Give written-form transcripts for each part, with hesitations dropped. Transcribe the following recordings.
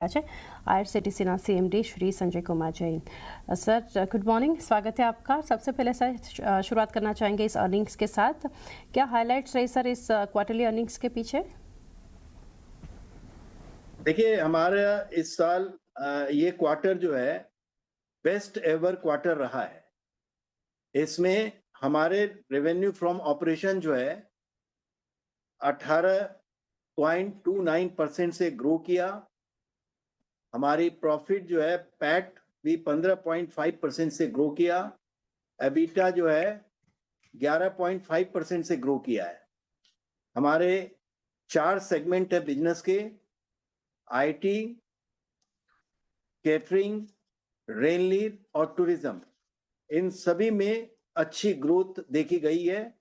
है आईआरसीटीसी ना CMD Shri Sanjay Kumar Jain. Sir good morning, स्वागत है आपका। सबसे पहले सर शुरुआत करना चाहेंगे इस अर्निंग्स के साथ। क्या हाइलाइट्स रही सर इस क्वार्टरली अर्निंग्स के पीछे? देखिए, हमारा इस साल ये क्वार्टर जो है बेस्ट एवर क्वार्टर रहा है। इसमें हमारे रेवेन्यू फ्रॉम ऑपरेशन जो है 18.29% से ग्रो किया। हमारी प्रॉफिट जो है पैट भी 15.5% से ग्रो किया। एबिटा जो है 11.5% से ग्रो किया है। हमारे 4 सेगमेंट है बिजनेस के, आईटी, कैटरिंग, रेल लीड और टूरिज्म। इन सभी में अच्छी ग्रोथ देखी गई है।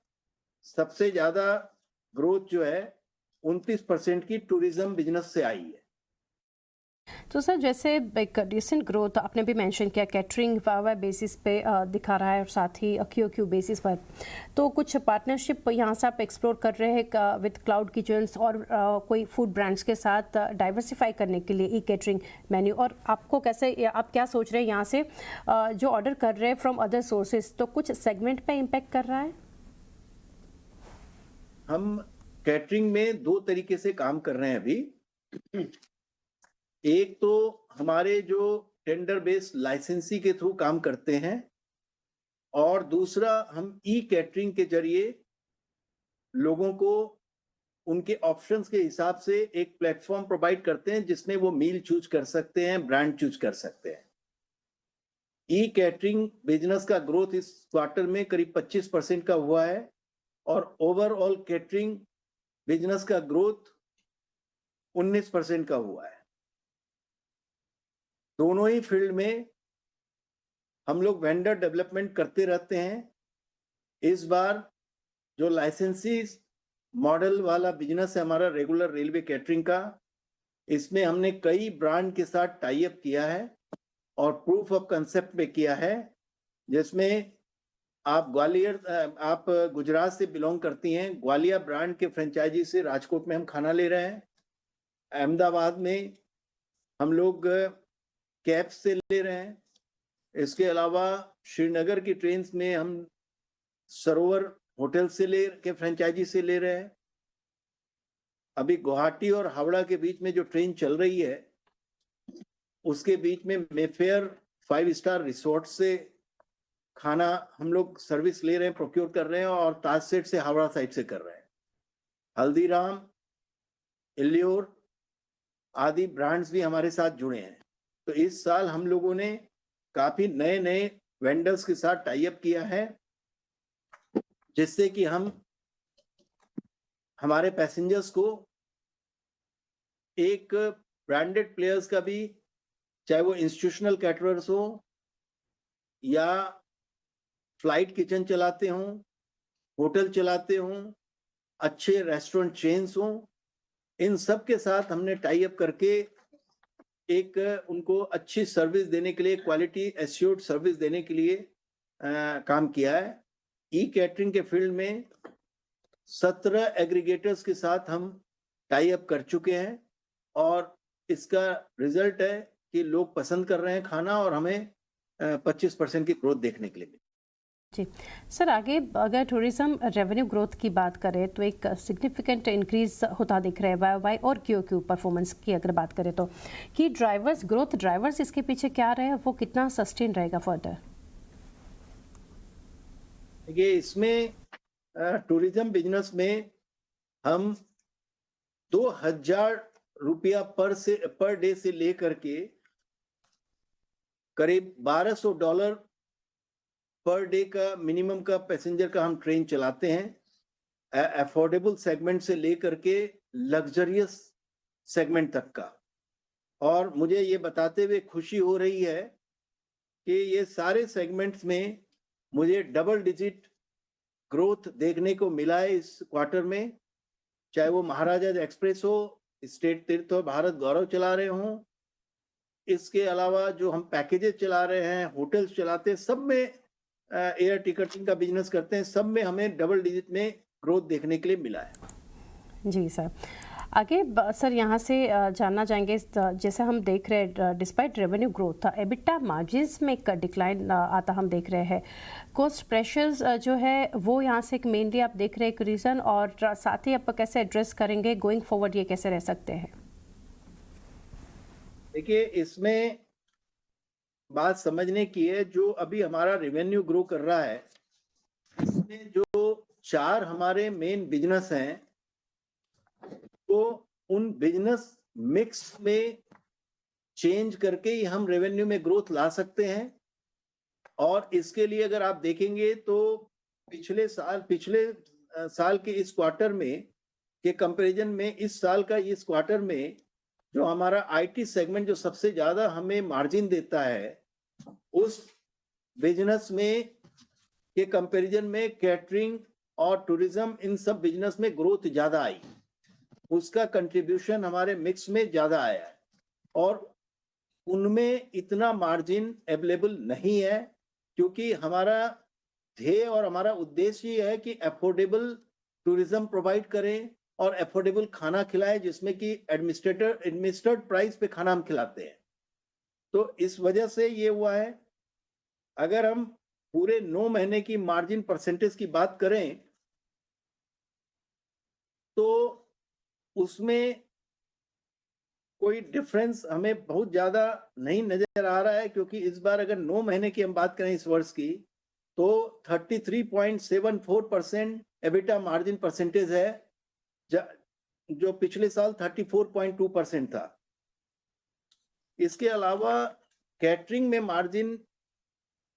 सबसे ज्यादा ग्रोथ जो है 29% की टूरिज्म बिजनेस से आई है। तो सर जैसे एक डिसेंट ग्रोथ आपने भी मेंशन किया, कैटरिंग वाई बेसिस पे दिखा रहा है और साथ ही क्यू बेसिस पर, तो कुछ पार्टनरशिप यहाँ से आप एक्सप्लोर कर रहे हैं विद क्लाउड किचन्स और कोई फूड ब्रांड्स के साथ डाइवर्सिफाई करने के लिए ई कैटरिंग मेन्यू, और आपको कैसे, आप क्या सोच रहे हैं यहाँ से जो ऑर्डर कर रहे हैं फ्रॉम अदर सोर्सेज, तो कुछ सेगमेंट पे इम्पैक्ट कर रहा है? हम कैटरिंग में 2 तरीके से काम कर रहे हैं अभी। एक तो हमारे जो टेंडर बेस्ड लाइसेंसी के थ्रू काम करते हैं, और दूसरा हम ई कैटरिंग के जरिए लोगों को उनके ऑप्शंस के हिसाब से एक प्लेटफॉर्म प्रोवाइड करते हैं जिसमें वो मील चूज कर सकते हैं, ब्रांड चूज कर सकते हैं। ई कैटरिंग बिजनेस का ग्रोथ इस क्वार्टर में करीब 25% का हुआ है, और ओवरऑल कैटरिंग बिजनेस का ग्रोथ 19% का हुआ है। दोनों ही फील्ड में हम लोग वेंडर डेवलपमेंट करते रहते हैं। इस बार जो लाइसेंसी मॉडल वाला बिजनेस है हमारा रेगुलर रेलवे कैटरिंग का, इसमें हमने कई ब्रांड के साथ टाई अप किया है और प्रूफ ऑफ कंसेप्ट पे किया है, जिसमें आप गुजरात से बिलोंग करती हैं, ग्वालियर ब्रांड के फ्रेंचाइजी से राजकोट में हम खाना ले रहे हैं। अहमदाबाद में हम लोग कैब से ले रहे हैं। इसके अलावा श्रीनगर की ट्रेन में हम सरोवर होटल से फ्रेंचाइजी से ले रहे हैं। अभी गुवाहाटी और हावड़ा के बीच में जो ट्रेन चल रही है उसके बीच में मेफेयर 5 स्टार रिसोर्ट से खाना हम लोग सर्विस ले रहे हैं, प्रोक्योर कर रहे हैं, और ताजसेट से हावड़ा साइड से कर रहे हैं। हल्दीराम, इलियोर आदि ब्रांड्स भी हमारे साथ जुड़े हैं। तो इस साल हम लोगों ने काफी नए नए वेंडर्स के साथ टाई अप किया है, जिससे कि हम हमारे पैसेंजर्स को एक ब्रांडेड प्लेयर्स का भी, चाहे वो इंस्टीट्यूशनल कैटरर्स हो या फ्लाइट किचन चलाते हों, होटल चलाते हों, अच्छे रेस्टोरेंट चेन्स हों, इन सब के साथ हमने टाई अप करके एक उनको अच्छी सर्विस देने के लिए, क्वालिटी एश्योर्ड सर्विस देने के लिए काम किया है। ई कैटरिंग के फील्ड में 17 एग्रीगेटर्स के साथ हम टाई अप कर चुके हैं, और इसका रिजल्ट है कि लोग पसंद कर रहे हैं खाना, और हमें 25% की ग्रोथ देखने के लिए। जी सर, आगे अगर टूरिज्म रेवेन्यू ग्रोथ की बात करें तो एक सिग्निफिकेंट इंक्रीज होता दिख रहा है वाई और क्यू परफॉर्मेंस की अगर बात करें तो, कि ड्राइवर्स, ग्रोथ ड्राइवर्स इसके पीछे क्या रहे, वो कितना सस्टेन रहेगा फर्दर? देखिए, इसमें टूरिज्म बिजनेस में हम 2000 रुपया पर डे से लेकर के करीब $1200 पर डे का मिनिमम का पैसेंजर का हम ट्रेन चलाते हैं, अफोर्डेबल सेगमेंट से लेकर के लग्जरियस सेगमेंट तक का। और मुझे ये बताते हुए खुशी हो रही है कि ये सारे सेगमेंट्स में मुझे डबल डिजिट ग्रोथ देखने को मिला है इस क्वार्टर में, चाहे वो महाराजा एक्सप्रेस हो, स्टेट तीर्थ और भारत गौरव चला रहे हों, इसके अलावा जो हम पैकेजेस चला रहे हैं, होटल्स चलाते हैं, सब में एयर टिकटिंग का बिजनेस करते हैं, सब में हमें डबल डिजिट में ग्रोथ देखने के लिए मिला है। जी सर, आगे सर यहाँ से जानना चाहेंगे जैसे हम देख रहे हैं despite revenue growth EBITDA margins में एक डिक्लाइन आता हम देख रहे हैं। कॉस्ट प्रेशर्स जो है वो यहाँ से एक मेनली आप देख रहे हैं एक रीज़न, और साथ ही आप कैसे एड्रेस करेंगे गोइंग फॉरवर्ड, ये कैसे रह सकते हैं? देखिए, इसमें बात समझने की है, जो अभी हमारा रेवेन्यू ग्रो कर रहा है इसमें जो 4 हमारे मेन बिजनेस हैं, तो उन बिजनेस मिक्स में चेंज करके ही हम रेवेन्यू में ग्रोथ ला सकते हैं। और इसके लिए अगर आप देखेंगे तो पिछले साल के इस क्वार्टर में के कंपैरिजन में इस साल का इस क्वार्टर में जो हमारा आईटी सेगमेंट जो सबसे ज्यादा हमें मार्जिन देता है, उस बिजनेस में के कंपैरिजन में कैटरिंग और टूरिज्म इन सब बिजनेस में ग्रोथ ज्यादा आई, उसका कंट्रीब्यूशन हमारे मिक्स में ज्यादा आया है और उनमें इतना मार्जिन अवेलेबल नहीं है, क्योंकि हमारा ध्येय और हमारा उद्देश्य ये है कि अफोर्डेबल टूरिज्म प्रोवाइड करें और अफोर्डेबल खाना खिलाएं, जिसमें कि एडमिनिस्ट्रेड प्राइस पे खाना हम खिलाते हैं। तो इस वजह से ये हुआ है। अगर हम पूरे 9 महीने की मार्जिन परसेंटेज की बात करें तो उसमें कोई डिफरेंस हमें बहुत ज्यादा नहीं नजर आ रहा है, क्योंकि इस बार अगर 9 महीने की हम बात करें इस वर्ष की तो 33.74% एबिटा मार्जिन परसेंटेज है, जो पिछले साल 34.2% था। इसके अलावा कैटरिंग में मार्जिन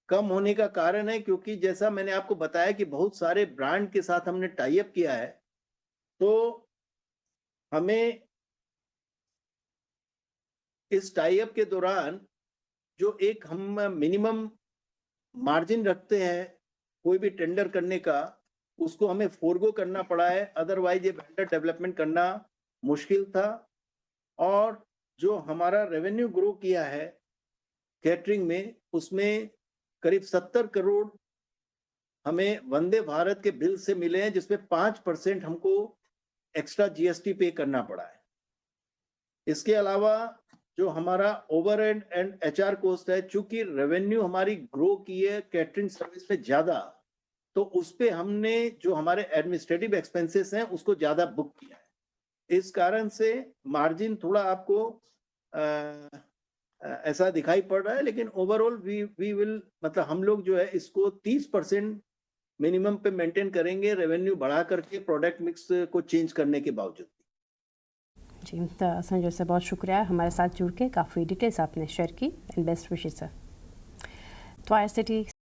कम होने का कारण है क्योंकि जैसा मैंने आपको बताया कि बहुत सारे ब्रांड के साथ हमने टाई अप किया है, तो हमें इस टाई अप के दौरान जो एक हम मिनिमम मार्जिन रखते हैं कोई भी टेंडर करने का, उसको हमें फोरगो करना पड़ा है, अदरवाइज ये वेंडर डेवलपमेंट करना मुश्किल था। और जो हमारा रेवेन्यू ग्रो किया है कैटरिंग में, उसमें करीब 70 करोड़ हमें वंदे भारत के बिल से मिले हैं, जिसमें 5% हमको एक्स्ट्रा जीएसटी पे करना पड़ा है। इसके अलावा जो हमारा ओवरहेड एंड एचआर कॉस्ट है, चूंकि रेवेन्यू हमारी ग्रो की है कैटरिंग सर्विस में ज्यादा, तो उस पे हमने जो हमारे एडमिनिस्ट्रेटिव एक्सपेंसेस हैं उसको ज्यादा बुक किया है। इस कारण से मार्जिन थोड़ा आपको ऐसा दिखाई पड़ रहा है, लेकिन ओवरऑल वी विल मतलब हम लोग जो है इसको 30% मिनिमम पे मेंटेन करेंगे, रेवेन्यू बढ़ा करके प्रोडक्ट मिक्स को चेंज करने के बावजूद। जी संजय सर, बहुत शुक्रिया हमारे साथ जुड़ के, काफ़ी डिटेल्स आपने शेयर की एंड बेस्ट विशेस सर। तो IRCTC